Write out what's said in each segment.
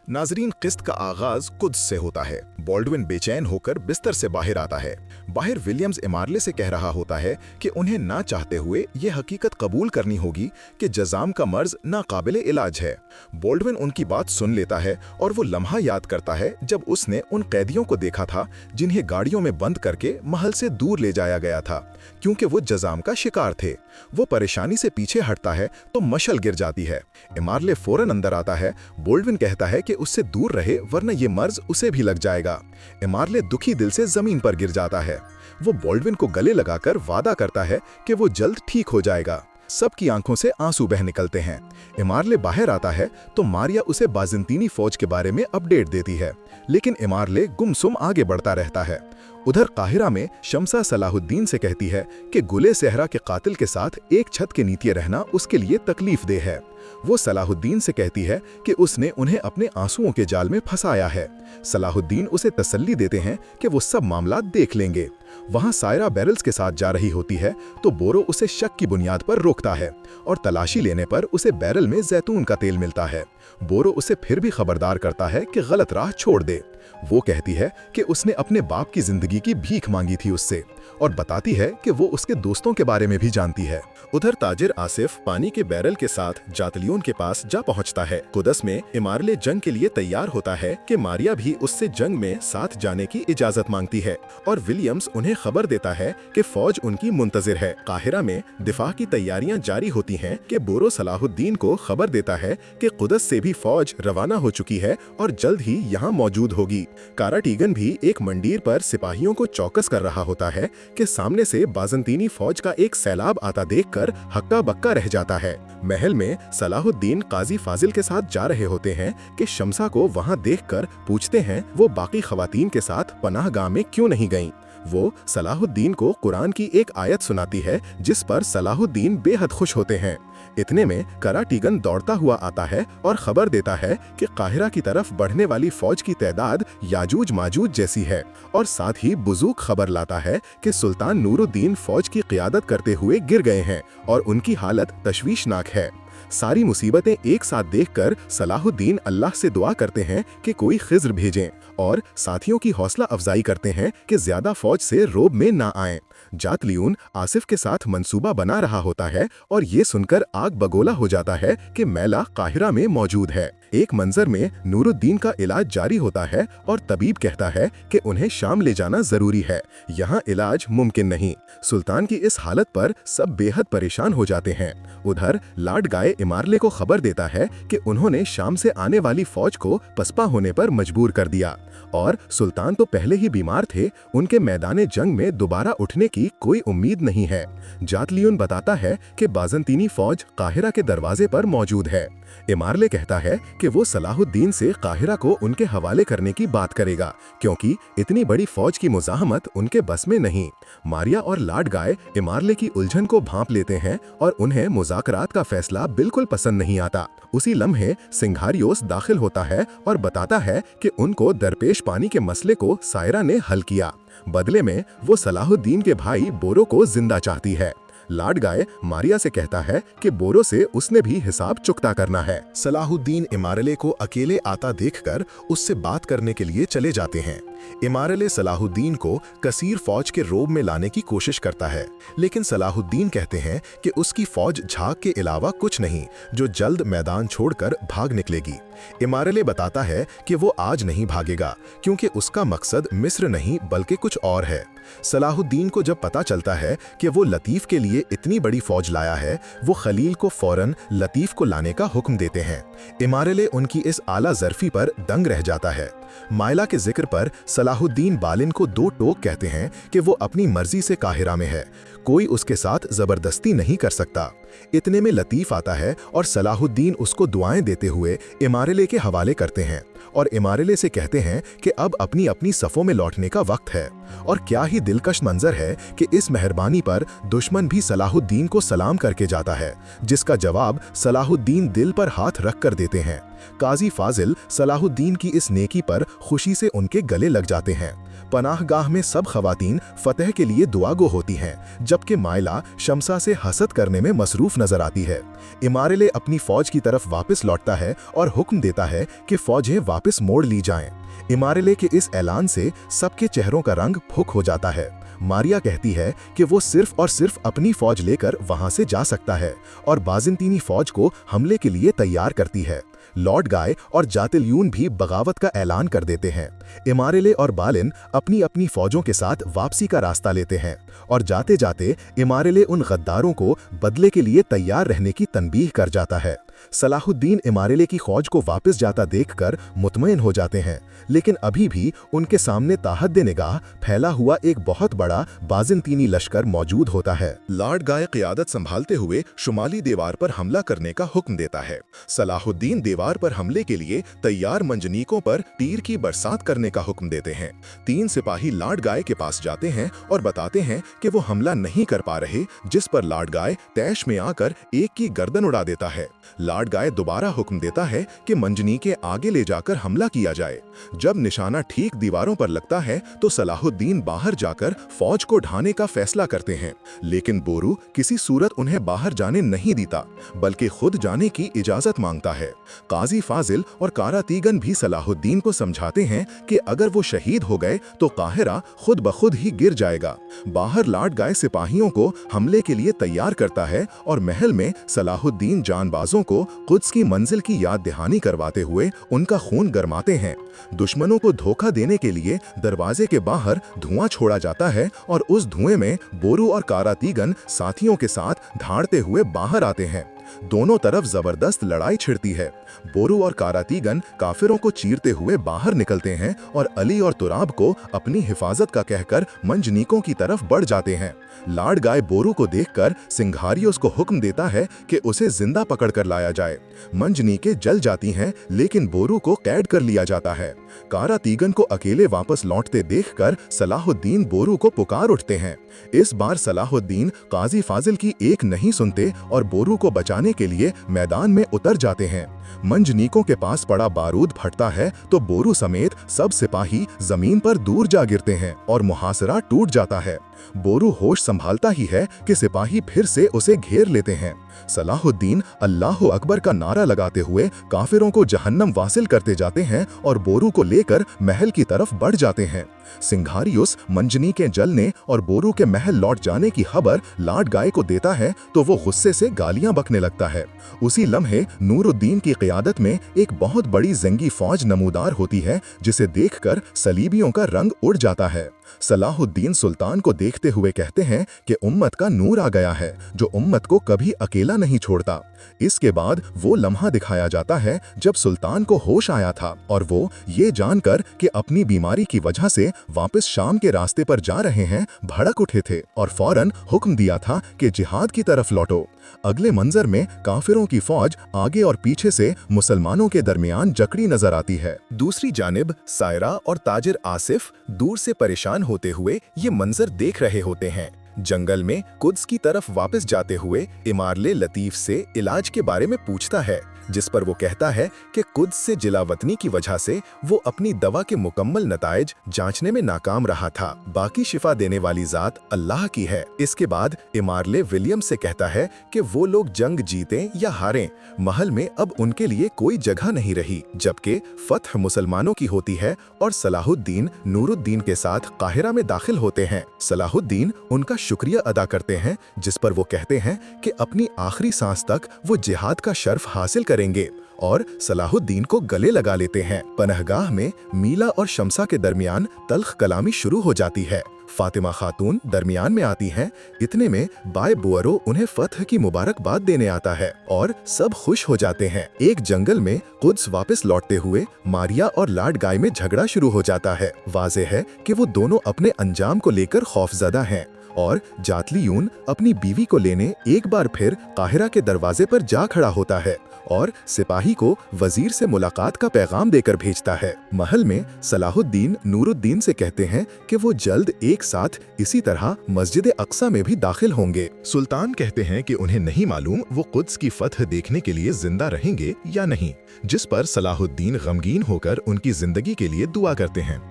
नाजरीन, किस्त का आगाज कुद्स से होता है। बॉल्डविन बेचैन होकर बिस्तर से बाहर आता है। बाहर विलियम्स इमारले से कह रहा होता है कि उन्हें ना चाहते हुए ये हकीकत कबूल करनी होगी कि जजाम का मर्ज नाकाबिले इलाज है। बॉल्डविन उनकी बात सुन लेता है और वो लम्हा याद करता है जब उसने उन कैदियों को देखा था जिन्हें गाड़ियों में बंद करके महल से दूर ले जाया गया था क्योंकि वो जजाम का शिकार थे। वो परेशानी से पीछे हटता है तो मशल गिर जाती है। इमारले फौरन अंदर आता है। बॉल्डविन कहता है कि उससे दूर रहे वरना ये मर्ज उसे भी लग जाएगा। इमारले दुखी दिल से जमीन पर गिर जाता है। वो बॉल्डविन को गले लगाकर वादा करता है कि वो जल्द ठीक हो जाएगा। सबकी आंखों से आंसू बह निकलते हैं। इमारले बाहर आता है तो मारिया उसे बाज़ंतीनी फौज के बारे में अपडेट देती है, लेकिन इमारले गुमसुम आगे बढ़ता रहता है। उधर काहिरा में शम्सा सलाहुद्दीन से कहती है कि गुले सहरा के कातिल के साथ एक छत के नीचे रहना उसके लिए तकलीफ दे है। वो सलाहुद्दीन से कहती है कि उसने उन्हें अपने आंसुओं के जाल में फंसाया है। सलाहुद्दीन उसे तसल्ली देते हैं कि वो सब मामला देख लेंगे। वहां सायरा बैरल्स के साथ जा रही होती है तो बोरो उसे शक की बुनियाद पर रोकता है और तलाशी लेने पर उसे बैरल में जैतून का तेल मिलता है। बोरो उसे फिर भी खबरदार करता है कि गलत राह छोड़ दे। वो कहती है कि उसने अपने बाप की जिंदगी की भीख मांगी थी उससे और बताती है कि वो उसके दोस्तों के बारे में भी जानती है। उधर ताजिर आसिफ पानी के बैरल के साथ जातलियोन के पास जा पहुंचता है। कुदस में इमारले जंग के लिए तैयार होता है कि मारिया भी उससे जंग में साथ जाने की इजाजत मांगती है और विलियम्स उन्हें खबर देता है कि फौज उनकी मुंतजिर है। काहिरा में दिफा की तैयारियां जारी होती हैं कि बोरो सलाहुद्दीन को खबर देता है कि कुदस से भी फौज रवाना हो चुकी है और जल्द ही यहाँ मौजूद होगी। काराटीगन भी एक मंडीर पर सिपाहियों को चौकस कर रहा होता है कि सामने से बाज़ंतीनी फौज का एक सैलाब आता देखकर हक्का बक्का रह जाता है। महल में सलाहुद्दीन काजी फाजिल के साथ जा रहे होते हैं कि शम्सा को वहां देखकर पूछते हैं वो बाकी खवातीन के साथ पनाहगाह में क्यों नहीं गईं। वो सलाहुद्दीन को कुरान की एक आयत सुनाती है जिस पर सलाहुद्दीन बेहद खुश होते हैं। इतने में कराटीगन दौड़ता हुआ आता है और खबर देता है कि काहिरा की तरफ बढ़ने वाली फौज की तादाद याजूज माजूज जैसी है और साथ ही बुजुर्ग खबर लाता है कि सुल्तान नूरुद्दीन फौज की क़ियादत करते हुए गिर गए हैं और उनकी हालत तशवीशनाक है। सारी मुसीबतें एक साथ देखकर सलाहुद्दीन अल्लाह से दुआ करते हैं कि कोई खिज़्र भेजें और साथियों की हौसला अफजाई करते हैं कि ज्यादा फौज से रोब में ना आएं। जातलियून आसिफ के साथ मंसूबा बना रहा होता है और ये सुनकर आग बगोला हो जाता है कि मैला काहिरा में मौजूद है। एक मंजर में नूरुद्दीन का इलाज जारी होता है और तबीब कहता है कि उन्हें शाम ले जाना जरूरी है, यहाँ इलाज मुमकिन नहीं। सुल्तान की इस हालत पर सब बेहद परेशान हो जाते हैं। उधर लाड गाय इमारले को खबर देता है कि उन्होंने शाम से आने वाली फौज को पसपा होने पर मजबूर कर दिया और सुल्तान तो पहले ही बीमार थे, उनके मैदाने जंग में दोबारा उठने की कोई उम्मीद नहीं है। जातलियून बताता है कि बाज़ंतीनी फौज काहिरा के दरवाजे पर मौजूद है। इमारले कहता है कि वो सलाहुद्दीन से काहिरा को उनके हवाले करने की बात करेगा क्योंकि इतनी बड़ी फौज की मुज़ाहमत उनके बस में नहीं। मारिया और लाड गाय इमारले की उलझन को भांप लेते हैं और उन्हें मुज़ाकरात का फैसला बिल्कुल पसंद नहीं आता। उसी लम्हे सिंघारियोस दाखिल होता है और बताता है कि उनको दरपेश पानी के मसले को सायरा ने हल किया। बदले में वो सलाहुद्दीन के भाई बोरो को जिंदा चाहती है। लाड गाय मारिया से कहता है कि बोरो से उसने भी हिसाब चुकता करना है। सलाहुद्दीन इमारले को अकेले आता देखकर उससे बात करने के लिए चले जाते हैं। इमारले सलाहुद्दीन को कसीर फौज के रोब में लाने की कोशिश करता है, लेकिन सलाहुद्दीन कहते हैं कि उसकी फौज झाग के अलावा कुछ नहीं, जो जल्द मैदान छोड़कर भाग निकलेगी। इमारले बताता है कि वो आज नहीं भागेगा क्योंकि उसका मकसद मिस्र नहीं बल्कि कुछ और है। सलाहुद्दीन को जब पता चलता है कि वो लतीफ़ के लिए इतनी बड़ी फौज लाया है, वो खलील को फौरन लतीफ़ को लाने का हुक्म देते हैं। इमारले उनकी इस आला ज़र्फ़ी पर दंग रह जाता है। मायला के जिक्र पर सलाहुद्दीन बालिन को दो टोक कहते हैं कि वो अपनी मर्जी से काहिरा में है, कोई उसके साथ ज़बरदस्ती नहीं कर सकता। इतने में लतीफ़ आता है और सलाहुद्दीन उसको दुआएं देते हुए इमारले के हवाले करते हैं और इमारले से कहते हैं कि अब अपनी अपनी सफ़ों में लौटने का वक्त है। और क्या ही दिलकश मंजर है कि इस मेहरबानी पर दुश्मन भी सलाहुद्दीन को सलाम करके जाता है, जिसका जवाब सलाहुद्दीन दिल पर हाथ रख कर देते हैं। काजी फाजिल सलाहुद्दीन की इस नेकी पर खुशी से उनके गले लग जाते हैं। पनाहगाह में सब खवातीन फतेह के लिए दुआगो होती हैं, जबकि मायला शमसा से हसद करने में मसरूफ नजर आती है। इमारले अपनी फौज की तरफ वापस लौटता है और हुक्म देता है कि फौजें वापस मोड़ ली जाएं। इमारले के इस ऐलान से सबके चेहरों का रंग फुक हो जाता है। मारिया कहती है कि वो सिर्फ और सिर्फ अपनी फौज लेकर वहां से जा सकता है और बाज़ंतीनी फौज को हमले के लिए तैयार करती है। लॉर्ड गाय और जातिलयून भी बगावत का ऐलान कर देते हैं। इमारले और बालिन अपनी अपनी फौजों के साथ वापसी का रास्ता लेते हैं और जाते जाते इमारले उन गद्दारों को बदले के लिए तैयार रहने की तनबीह कर जाता है। सलाहुद्दीन इमारले की फौज को वापस जाता देखकर मुतमईन हो जाते हैं, लेकिन अभी भी उनके सामने ताहद्दे निगाह फैला हुआ एक बहुत बड़ा बाज़ंतीनी लश्कर मौजूद होता है। लॉर्ड गाय क़ियादत संभालते हुए शुमाली दीवार पर हमला करने का हुक्म देता है। सलाहुद्दीन दीवार पर हमले के लिए तैयार मंजनीकों पर तीर की बरसात करने का हुक्म देते हैं। 3 सिपाही लॉर्ड गाय के पास जाते हैं और बताते हैं कि वो हमला नहीं कर पा रहे, जिस पर लॉर्ड गाय तैश में आकर एक की गर्दन उड़ा देता है। लॉर्ड गाय दोबारा हुक्म देता है कि मंजनीके आगे ले जाकर हमला किया जाए। जब निशाना ठीक दीवारों पर लगता है तो सलाहुद्दीन बाहर जाकर फौज को ढाने का फैसला करते हैं, लेकिन बोरू किसी सूरत उन्हें बाहर जाने नहीं देता, बल्कि खुद जाने की इजाजत मांगता है। काजी फाजिल और कारातीगन भी सलाहुद्दीन को समझाते हैं कि अगर वो शहीद हो गए तो काहिरा खुद ब खुद ही गिर जाएगा। बाहर लॉर्ड गाय सिपाहियों को हमले के लिए तैयार करता है और महल में सलाहुद्दीन जानबाजों को कुद्स की मंजिल की याद दहानी करवाते हुए उनका खून गरमाते हैं। दुश्मनों को धोखा देने के लिए दरवाजे के बाहर धुआं छोड़ा जाता है और उस धुएं में बोरू और कारातीगन साथियों के साथ धाड़ते हुए बाहर आते हैं। दोनों तरफ जबरदस्त लड़ाई छिड़ती है। बोरू और कारातीगन काफिरों को चीरते हुए बाहर निकलते हैं और अली और तुराब को अपनी हिफाजत का कहकर मंजनीकों की तरफ बढ़ जाते हैं। लॉर्ड गाय बोरू को देखकर सिंघारियोस को हुक्म देता है कि उसे जिंदा पकड़कर लाया जाए। मंजनीकें जल जाती हैं, लेकिन बोरू को कैद कर लिया जाता है। कारातीगन को अकेले वापस लौटते देखकर सलाहुद्दीन बोरू को पुकार उठते हैं। इस बार सलाहुद्दीन काजी फाजिल की एक नहीं सुनते और बोरू को बचाने के लिए मैदान में उतर जाते हैं। मंजनीकों के पास पड़ा बारूद फटता है तो बोरू समेत सब सिपाही जमीन पर दूर जा गिरते हैं और मुहासरा टूट जाता है। बोरू होश संभालता ही है कि सिपाही फिर से उसे घेर लेते हैं। सलाहुद्दीन अल्लाह अकबर का नारा लगाते हुए काफिरों को जहन्नम वासिल करते जाते हैं और बोरू को लेकर महल की तरफ बढ़ जाते हैं। सिंघारियुस मंजनी के जलने और बोरू के महल लौट जाने की खबर लॉर्ड गाय को देता है तो वो गुस्से से गालियां बकने लगता है। उसी लम्हे नूरुद्दीन की क़ियादत में एक बहुत बड़ी जंगी फौज नमूदार होती है, जिसे देखकर सलीबियों का रंग उड़ जाता है। सलाहुद्दीन सुल्तान को देखते हुए कहते हैं कि उम्मत का नूर आ गया है, जो उम्मत को कभी अकेला नहीं छोड़ता। इसके बाद वो लम्हा दिखाया जाता है जब सुल्तान को होश आया था और वो ये जानकर कि अपनी बीमारी की वजह से वापस शाम के रास्ते पर जा रहे हैं भड़क उठे थे और फौरन हुक्म दिया था कि जिहाद की तरफ लौटो। अगले मंजर में काफिरों की फौज आगे और पीछे से मुसलमानों के दरमियान जकड़ी नजर आती है। दूसरी जानिब सायरा और ताजिर आसिफ दूर से परेशान होते हुए ये मंजर देख रहे होते हैं। जंगल में कुद्स की तरफ वापस जाते हुए इमारले लतीफ से इलाज के बारे में पूछता है, जिस पर वो कहता है कि कुद्स से जिलावतनी की वजह से वो अपनी दवा के मुकम्मल नताइज जांचने में नाकाम रहा था। बाकी शिफा देने वाली जात अल्लाह की है। इसके बाद इमारले विलियम से कहता है कि वो लोग जंग जीतें या हारें, महल में अब उनके लिए कोई जगह नहीं रही, जबकि फतह मुसलमानों की होती है और सलाहुद्दीन नूरुद्दीन के साथ काहिरा में दाखिल होते हैं। सलाहुद्दीन उनका शुक्रिया अदा करते हैं, जिस पर वो कहते हैं कि अपनी आखिरी सांस तक वो जिहाद का शर्फ हासिल करेंगे और सलाहुद्दीन को गले लगा लेते हैं। पनहगाह में मीला और शमसा के दरमियान तल्ख कलामी शुरू हो जाती है। फातिमा खातून दरमियान में आती हैं। इतने में बाय बुअरो उन्हें फतह की मुबारकबाद देने आता है और सब खुश हो जाते हैं। एक जंगल में कुद्स वापस लौटते हुए मारिया और लॉर्ड गाय में झगड़ा शुरू हो जाता है। वाज़ेह है कि वो दोनों अपने अंजाम को लेकर खौफजदा हैं और जातलीयून अपनी बीवी को लेने एक बार फिर काहिरा के दरवाजे पर जा खड़ा होता है और सिपाही को वजीर से मुलाकात का पैगाम देकर भेजता है। महल में सलाहुद्दीन नूरुद्दीन से कहते हैं कि वो जल्द एक साथ इसी तरह मस्जिद अक्सा में भी दाखिल होंगे। सुल्तान कहते हैं कि उन्हें नहीं मालूम वो कुद्स की फतह देखने के लिए जिंदा रहेंगे या नहीं, जिस पर सलाहुद्दीन गमगीन होकर उनकी जिंदगी के लिए दुआ करते हैं।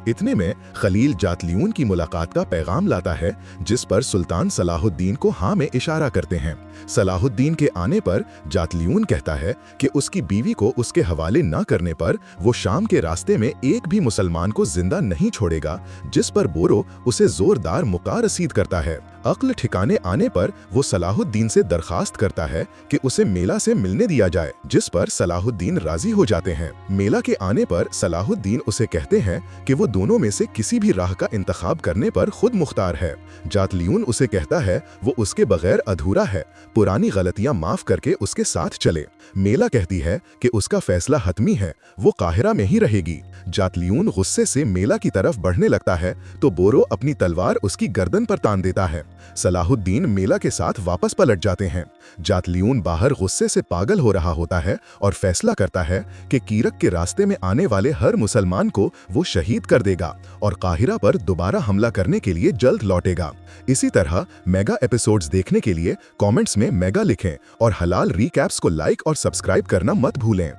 इतने में खलील जातलियून की मुलाकात का पैगाम लाता है, जिस पर सुल्तान सलाहुद्दीन को हाँ में इशारा करते हैं। सलाहुद्दीन के आने पर जातलियून कहता है कि उसकी बीवी को उसके हवाले न करने पर वो शाम के रास्ते में एक भी मुसलमान को जिंदा नहीं छोड़ेगा, जिस पर बोरो उसे जोरदार मुका रसीद करता है। अक्ल ठिकाने आने पर वो सलाहुद्दीन से दरखास्त करता है कि उसे मेला से मिलने दिया जाए, जिस पर सलाहुद्दीन राजी हो जाते हैं। मेला के आने पर सलाहुद्दीन उसे कहते हैं कि वो दोनों में से किसी भी राह का इंतखाब करने पर खुद मुख्तार है। जातलियून उसे कहता है वो उसके बगैर अधूरा है, पुरानी गलतियां माफ करके उसके साथ चले। मेला कहती है कि उसका फैसला हतमी है, वो काहिरा में ही रहेगी। जातलियून गुस्से से मेला की तरफ बढ़ने लगता है तो बोरो अपनी तलवार उसकी गर्दन पर तान देता है। सलाहुद्दीन मेला के साथ वापस पलट जाते हैं। जातलियून बाहर गुस्से से पागल हो रहा होता है और फैसला करता है कि कीरक के रास्ते में आने वाले हर मुसलमान को वो शहीद कर देगा और काहिरा पर दोबारा हमला करने के लिए जल्द लौटेगा। इसी तरह मेगा एपिसोड्स देखने के लिए कमेंट्स में मेगा लिखें और हलाल रीकैप्स को लाइक और सब्सक्राइब करना मत भूलें।